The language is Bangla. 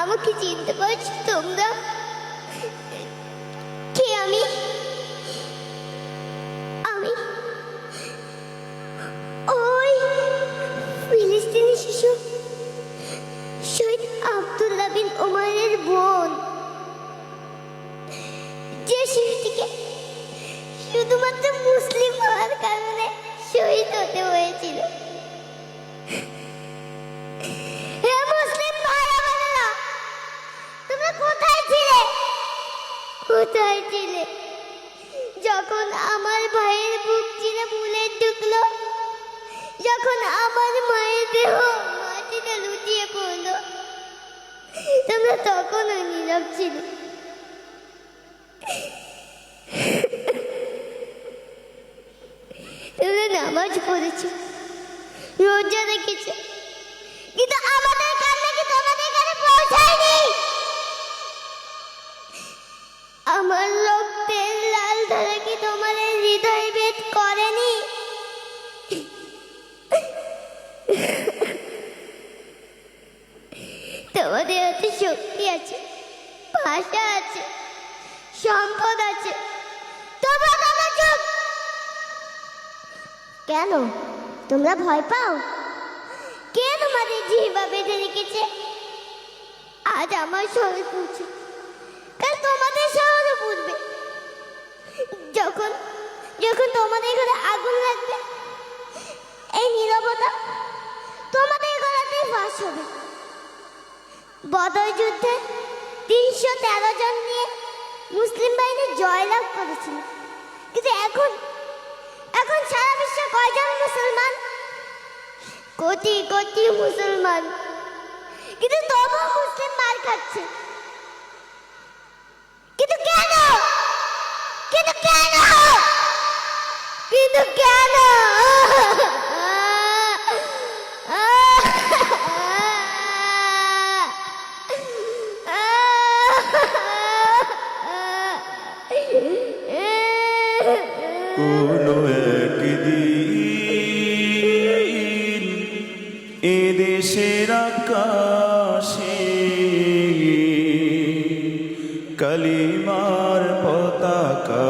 আমাকে চিনতে পারছো তোমরা? কে আমি? আমি ওই ফিলিস্তিনি শিশু শহীদ আব্দুল্লাহ বিন ওমরের বোন, যে শিশুটিকে শুধুমাত্র মুসলিম হওয়ার কারণে শহীদ হতে হয়েছিল। কোথায় ছিলে যখন আমার ভাইয়ের বুক চিরে বুলেট ঢুকলো, যখন আমার মায়ের দেহ মাটিতে লুটিয়ে পড়লো? তোমরা তখনও নীরব ছিলে। তোমরা নামাজ পড়েছো, রোজা রেখেছো, কিন্তু আমাদের কান্না কি তোমাদের কাছে পৌঁছায়নি? আমার রক্তের লাল ধারা কি তোমাদের হৃদয় ভেদ করেনি? তোমাদের হাতে শক্তি আছে, ভাষা আছে, সম্পদ আছে, তোমরা চুপ কেন? তোমরা ভয় পাও? কে তোমাদের জিহ্বা বেঁধে রেখেছে? আজ আমার শহরে পৌঁছে, কাল তোমাদের শহরে বুঝবে। যখন যখন তোমাদের ঘরে আগুন লাগবে, এই নীরবতা তোমাদের গলাতে ফাঁস হবে। বদর যুদ্ধে ৩১৩ জন নিয়ে মুসলিম বাহিনী জয়লাভ করেছিল, কিন্তু এখন এখন সারা বিশ্বে কয়জন মুসলমান? কোটি কোটি মুসলমান, কিন্তু তবুও মুসলিম মার খাচ্ছে। কিন্তু কেন? কিন্তু কেন? কিন্তু কেন? কোনো একদিন এদেশের আকাশে কালিমার পতাকা